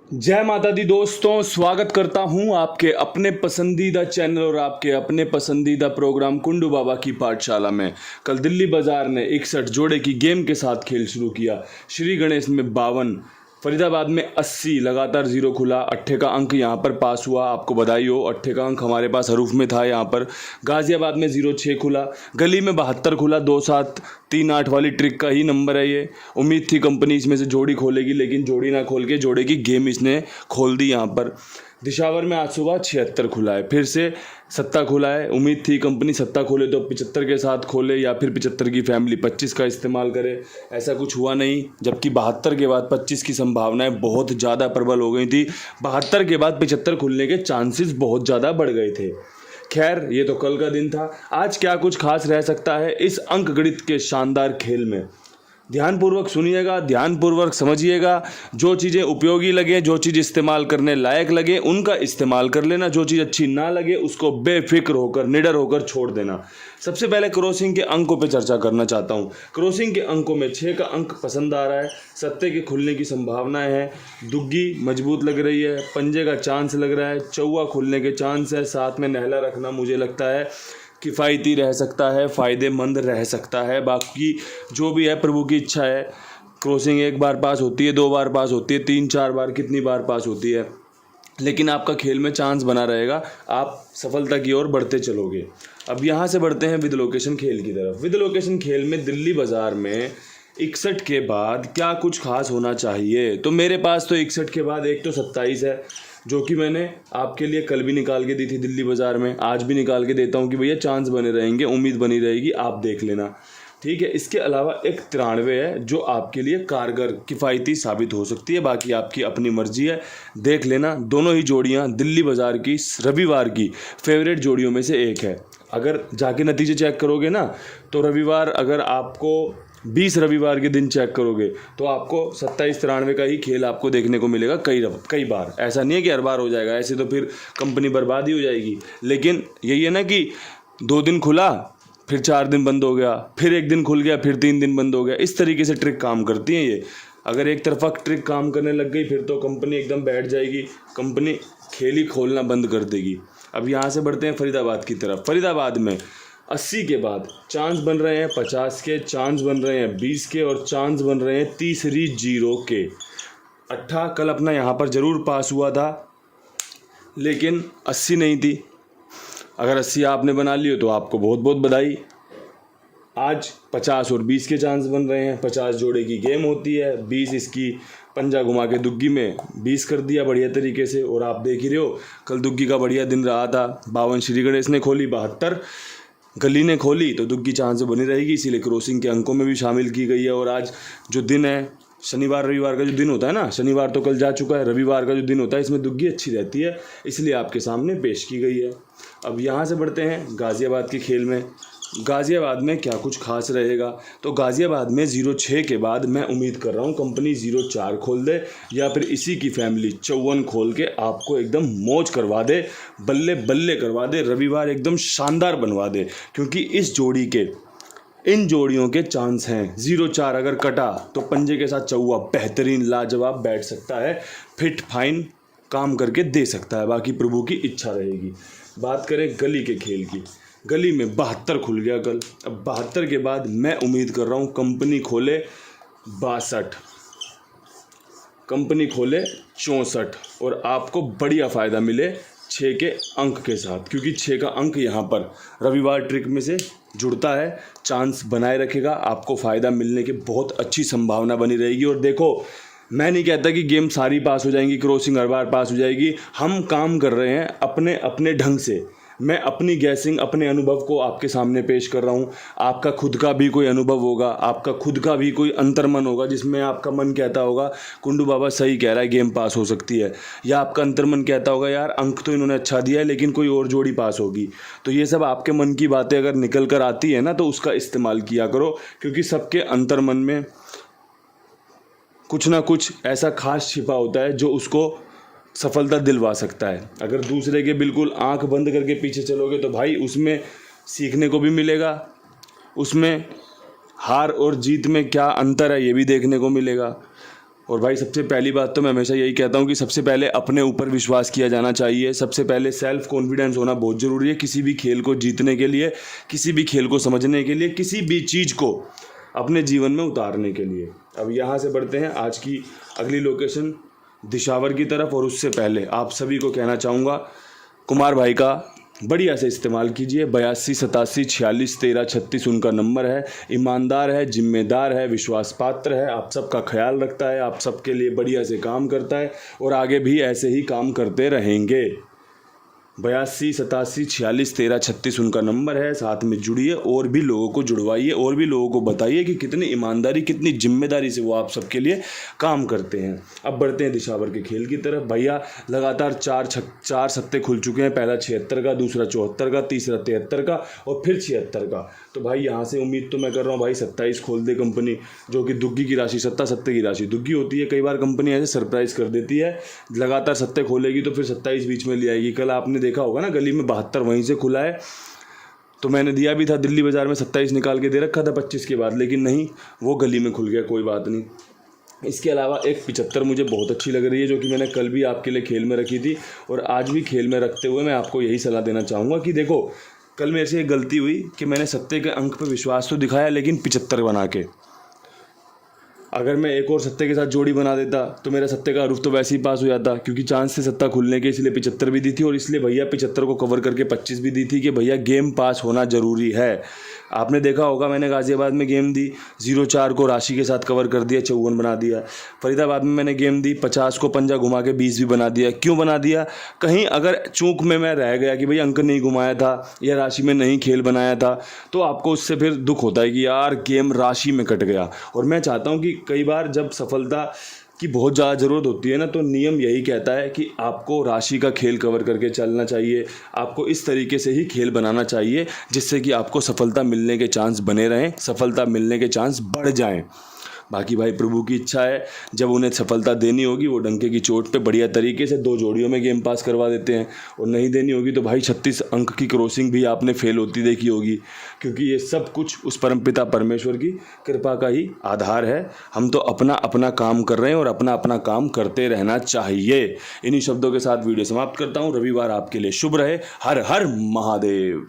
जय माता दी दोस्तों, स्वागत करता हूं आपके अपने पसंदीदा चैनल और आपके अपने पसंदीदा प्रोग्राम कुंडू बाबा की पाठशाला में। कल दिल्ली बाजार ने 61 जोड़े की गेम के साथ खेल शुरू किया। श्री गणेश में 52, फरीदाबाद में 80, लगातार जीरो खुला। अट्ठे का अंक यहां पर पास हुआ, आपको बधाई हो। अट्ठे का अंक हमारे पास हरूफ में था यहां पर। गाजियाबाद में 06 खुला, गली में 72 खुला। 2738 वाली ट्रिक का ही नंबर है ये। उम्मीद थी कंपनी इसमें से जोड़ी खोलेगी, लेकिन जोड़ी ना खोल के जोड़े की गेम इसने खोल दी यहाँ पर। दिशावर में आज सुबह 76 खुला है, फिर से सत्ता खुला है। उम्मीद थी कंपनी सत्ता खोले तो 75 के साथ खोले या फिर 75 की फैमिली 25 का इस्तेमाल करे। ऐसा कुछ हुआ नहीं, जबकि 72 के बाद 25 की संभावनाएं बहुत ज़्यादा प्रबल हो गई थी। 72 के बाद 75 खुलने के चांसेस बहुत ज़्यादा बढ़ गए थे। खैर, ये तो कल का दिन था। आज क्या कुछ खास रह सकता है इस अंक गणित के शानदार खेल में? ध्यानपूर्वक सुनिएगा, ध्यानपूर्वक समझिएगा। जो चीज़ें उपयोगी लगे, जो चीज़ इस्तेमाल करने लायक लगे, उनका इस्तेमाल कर लेना। जो चीज़ अच्छी ना लगे उसको बेफिक्र होकर, निडर होकर छोड़ देना। सबसे पहले क्रॉसिंग के अंकों पे चर्चा करना चाहता हूँ। क्रॉसिंग के अंकों में 6 का अंक पसंद आ रहा है। सत्ते के खुलने की संभावनाएं हैं। दुग्गी मजबूत लग रही है। पंजे का चांस लग रहा है। चौवा खुलने के चांस है। साथ में नहला रखना मुझे लगता है किफ़ायती रह सकता है, फ़ायदेमंद रह सकता है। बाकी जो भी है प्रभु की इच्छा है। क्रॉसिंग एक बार पास होती है, 2 बार पास होती है, 3-4 बार, कितनी बार पास होती है, लेकिन आपका खेल में चांस बना रहेगा। आप सफलता की ओर बढ़ते चलोगे। अब यहाँ से बढ़ते हैं विद लोकेशन खेल की तरफ। विद लोकेशन खेल में दिल्ली बाज़ार में 61 के बाद क्या कुछ खास होना चाहिए? तो मेरे पास तो 61 के बाद एक तो 27 है, जो कि मैंने आपके लिए कल भी निकाल के दी थी दिल्ली बाज़ार में। आज भी निकाल के देता हूँ कि भैया चांस बने रहेंगे, उम्मीद बनी रहेगी, आप देख लेना, ठीक है। इसके अलावा एक 93 है जो आपके लिए कारगर किफ़ायती साबित हो सकती है। बाकी आपकी अपनी मर्जी है, देख लेना। दोनों ही जोड़ियाँ दिल्ली बाज़ार की रविवार की फेवरेट जोड़ियों में से एक है। अगर जाके नतीजे चेक करोगे ना, तो रविवार, अगर आपको 20 रविवार के दिन चेक करोगे तो आपको 27-93 का ही खेल आपको देखने को मिलेगा कई बार। ऐसा नहीं है कि हर बार हो जाएगा, ऐसे तो फिर कंपनी बर्बाद ही हो जाएगी। लेकिन यही है ना कि 2 दिन खुला, फिर 4 दिन बंद हो गया, फिर 1 दिन खुल गया, फिर 3 दिन बंद हो गया। इस तरीके से ट्रिक काम करती हैं ये। अगर एक तरफा ट्रिक काम करने लग गई फिर तो कंपनी एकदम बैठ जाएगी, कंपनी खेल ही खोलना बंद कर देगी। अब यहाँ से बढ़ते हैं फरीदाबाद की तरफ। फरीदाबाद में 80 के बाद चांस बन रहे हैं 50 के, चांस बन रहे हैं 20 के और चांस बन रहे हैं तीसरी जीरो के। अट्ठा कल अपना यहाँ पर ज़रूर पास हुआ था, लेकिन 80 नहीं थी। अगर 80 आपने बना ली हो तो आपको बहुत बहुत बधाई। आज 50 और 20 के चांस बन रहे हैं। 50 जोड़े की गेम होती है, 20 इसकी पंजा घुमा के दुग्गी में 20 कर दिया बढ़िया तरीके से। और आप देख ही रहे हो कल दुग्गी का बढ़िया दिन रहा था। 52 श्री गणेश ने खोली, 72 गली ने खोली, तो दुग्गी चांस बनी रहेगी, इसीलिए क्रॉसिंग के अंकों में भी शामिल की गई है। और आज जो दिन है, शनिवार रविवार का जो दिन होता है ना, शनिवार तो कल जा चुका है, रविवार का जो दिन होता है इसमें दुग्गी अच्छी रहती है, इसलिए आपके सामने पेश की गई है। अब यहाँ से बढ़ते हैं गाज़ियाबाद के खेल में। गाज़ियाबाद में क्या कुछ खास रहेगा? तो गाज़ियाबाद में 06 के बाद मैं उम्मीद कर रहा हूँ कंपनी 04 खोल दे या फिर इसी की फैमिली 54 खोल के आपको एकदम मौज करवा दे, बल्ले बल्ले करवा दे, रविवार एकदम शानदार बनवा दे। क्योंकि इस जोड़ी के, इन जोड़ियों के चांस हैं। 04 अगर कटा तो पंजे के साथ चौवा बेहतरीन लाजवाब बैठ सकता है, फिट फाइन काम करके दे सकता है। बाकी प्रभु की इच्छा रहेगी। बात करें गली के खेल की। गली में 72 खुल गया कल। अब 72 के बाद मैं उम्मीद कर रहा हूँ कंपनी खोले 62, कंपनी खोले 64 और आपको बढ़िया फ़ायदा मिले 6 के अंक के साथ। क्योंकि 6 का अंक यहाँ पर रविवार ट्रिक में से जुड़ता है, चांस बनाए रखेगा, आपको फ़ायदा मिलने की बहुत अच्छी संभावना बनी रहेगी। और देखो, मैं नहीं कहता कि गेम सारी पास हो जाएंगी, क्रॉसिंग हर बार पास हो जाएगी। हम काम कर रहे हैं अपने अपने ढंग से। मैं अपनी गैसिंग, अपने अनुभव को आपके सामने पेश कर रहा हूँ। आपका खुद का भी कोई अनुभव होगा, आपका खुद का भी कोई अंतर्मन होगा जिसमें आपका मन कहता होगा कुंडू बाबा सही कह रहा है, गेम पास हो सकती है। या आपका अंतर्मन कहता होगा यार अंक तो इन्होंने अच्छा दिया है लेकिन कोई और जोड़ी पास होगी। तो ये सब आपके मन की बातें अगर निकल कर आती है ना, तो उसका इस्तेमाल किया करो। क्योंकि सबके अंतर्मन में कुछ ना कुछ ऐसा खास छिपा होता है जो उसको सफलता दिलवा सकता है। अगर दूसरे के बिल्कुल आंख बंद करके पीछे चलोगे तो भाई उसमें सीखने को भी मिलेगा, उसमें हार और जीत में क्या अंतर है ये भी देखने को मिलेगा। और भाई सबसे पहली बात तो मैं हमेशा यही कहता हूँ कि सबसे पहले अपने ऊपर विश्वास किया जाना चाहिए। सबसे पहले सेल्फ कॉन्फिडेंस होना बहुत ज़रूरी है किसी भी खेल को जीतने के लिए, किसी भी खेल को समझने के लिए, किसी भी चीज़ को अपने जीवन में उतारने के लिए। अब यहाँ से बढ़ते हैं आज की अगली लोकेशन दिशावर की तरफ। और उससे पहले आप सभी को कहना चाहूँगा कुमार भाई का बढ़िया से इस्तेमाल कीजिए। 82 87 46 13 36 उनका नंबर है। ईमानदार है, जिम्मेदार है, विश्वास पात्र है, आप सबका ख्याल रखता है, आप सबके लिए बढ़िया से काम करता है और आगे भी ऐसे ही काम करते रहेंगे। 82 87 46 13 36 उनका नंबर है। साथ में जुड़िए और भी लोगों को जुड़वाइए और भी लोगों को बताइए कि कितनी ईमानदारी, कितनी जिम्मेदारी से वो आप सबके लिए काम करते हैं। अब बढ़ते हैं दिशावर के खेल की तरफ। भैया लगातार चार सत्ते खुल चुके हैं। पहला 76 का, दूसरा 74 का, तीसरा 73 का और फिर 76 का। तो भाई यहाँ से उम्मीद तो मैं कर रहा हूँ भाई 27 खोल दे कंपनी, जो कि दुग्गी की राशि, सत्ते की राशि दुग्गी होती है। कई बार कंपनी ऐसे सरप्राइज़ कर देती है, लगातार सत्ते खोलेगी तो फिर 27 बीच में ले आएगी। कल आपने देखा होगा ना, गली में 72 वहीं से खुला है, तो मैंने दिया भी था दिल्ली बाज़ार में 27 निकाल के दे रखा था 25 के बाद, लेकिन नहीं, वो गली में खुल गया, कोई बात नहीं। इसके अलावा एक 75 मुझे बहुत अच्छी लग रही है, जो कि मैंने कल भी आपके लिए खेल में रखी थी और आज भी खेल में रखते हुए मैं आपको यही सलाह देना चाहूँगा कि देखो, कल मेरे से एक गलती हुई कि मैंने सत्ते के अंक पर विश्वास तो दिखाया लेकिन 75 बना के। अगर मैं एक और सत्ते के साथ जोड़ी बना देता तो मेरा सत्ते का रूफ तो वैसे ही पास हो जाता, क्योंकि चांस से सत्ता खुलने के, इसलिए 75 भी दी थी और इसलिए भैया 75 को कवर करके 25 भी दी थी कि भैया गेम पास होना ज़रूरी है। आपने देखा होगा मैंने गाज़ियाबाद में गेम दी, 0-4 को राशि के साथ कवर कर दिया, 54 बना दिया। फरीदाबाद में मैंने गेम दी, 50 को पंजा घुमा के 20 भी बना दिया। क्यों बना दिया? कहीं अगर चूक में मैं रह गया कि भाई अंक नहीं घुमाया था या राशि में नहीं खेल बनाया था, तो आपको उससे फिर दुख होता है कि यार गेम राशि में कट गया। और मैं चाहता हूँ कि कई बार जब सफलता की बहुत ज़्यादा ज़रूरत होती है ना, तो नियम यही कहता है कि आपको राशि का खेल कवर करके चलना चाहिए। आपको इस तरीके से ही खेल बनाना चाहिए जिससे कि आपको सफलता मिलने के चांस बने रहें, सफलता मिलने के चांस बढ़ जाएं। बाकी भाई प्रभु की इच्छा है, जब उन्हें सफलता देनी होगी वो डंके की चोट पे बढ़िया तरीके से 2 जोड़ियों में गेम पास करवा देते हैं, और नहीं देनी होगी तो भाई 36 अंक की क्रॉसिंग भी आपने फेल होती देखी होगी, क्योंकि ये सब कुछ उस परमपिता परमेश्वर की कृपा का ही आधार है। हम तो अपना अपना काम कर रहे हैं और अपना अपना काम करते रहना चाहिए। इन्हीं शब्दों के साथ वीडियो समाप्त करता हूँ। रविवार आपके लिए शुभ रहे। हर हर महादेव।